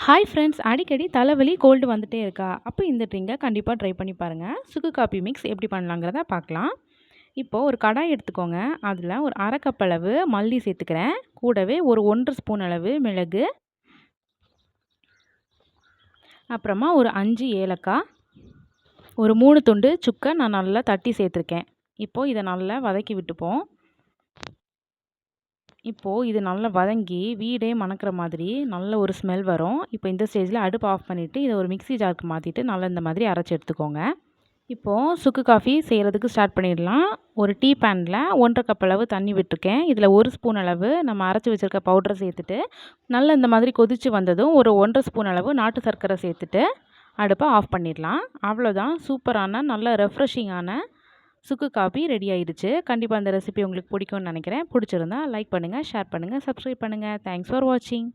Hi friends, அடிக்கடி தலைவலி, gold வந்துட்டே இருக்கா? அப்போ இந்த ட்ரிங்கை கண்டிப்பாக ட்ரை பண்ணி பாருங்கள். சுக்கு காப்பி மிக்ஸ் எப்படி பண்ணலாங்கிறத பார்க்கலாம். இப்போது ஒரு கடாய் எடுத்துக்கோங்க. அதில் ஒரு அரை கப் அளவு மல்லி சேர்த்துக்கிறேன். கூடவே ஒரு 1 ஸ்பூன் அளவு மிளகு, அப்புறமா ஒரு 5 ஏலக்காய், ஒரு 3 துண்டு சுக்கை நான் நல்லா தட்டி சேர்த்துருக்கேன். இப்போது இதை நல்லா வதக்கி விட்டுப்போம். இப்போது இது நல்லா வதங்கி வீடே மணக்கிற மாதிரி நல்ல ஒரு ஸ்மெல் வரும். இப்போ இந்த ஸ்டேஜில் அடுப்பு ஆஃப் பண்ணிவிட்டு இதை ஒரு மிக்ஸி ஜாருக்கு மாற்றிட்டு நல்லா இந்த மாதிரி அரைச்சி எடுத்துக்கோங்க. இப்போது சுக்கு காஃபி செய்கிறதுக்கு ஸ்டார்ட் பண்ணிடலாம். ஒரு டீ பேனில் 1 1/2 கப் அளவு தண்ணி விட்டுருக்கேன். இதில் 1 ஸ்பூன் அளவு நம்ம அரைச்சி வச்சுருக்க பவுடரை சேர்த்துட்டு நல்லா இந்த மாதிரி கொதித்து வந்ததும் ஒரு 1 1/2 ஸ்பூன் அளவு நாட்டு சர்க்கரை சேர்த்துட்டு அடுப்பை ஆஃப் பண்ணிடலாம். அவ்வளோதான், சூப்பரான நல்ல ரெஃப்ரெஷிங்கான சுக்கு காபி ரெடி ஆயிடுச்சு. கண்டிப்பாக அந்த ரெசிபி உங்களுக்கு பிடிக்கும்னு நினைக்கிறேன். பிடிச்சிருந்தா லைக் பண்ணுங்கள், ஷேர் பண்ணுங்கள், சப்ஸ்கிரைப் பண்ணுங்கள். தேங்க்ஸ் ஃபார் வாட்சிங்.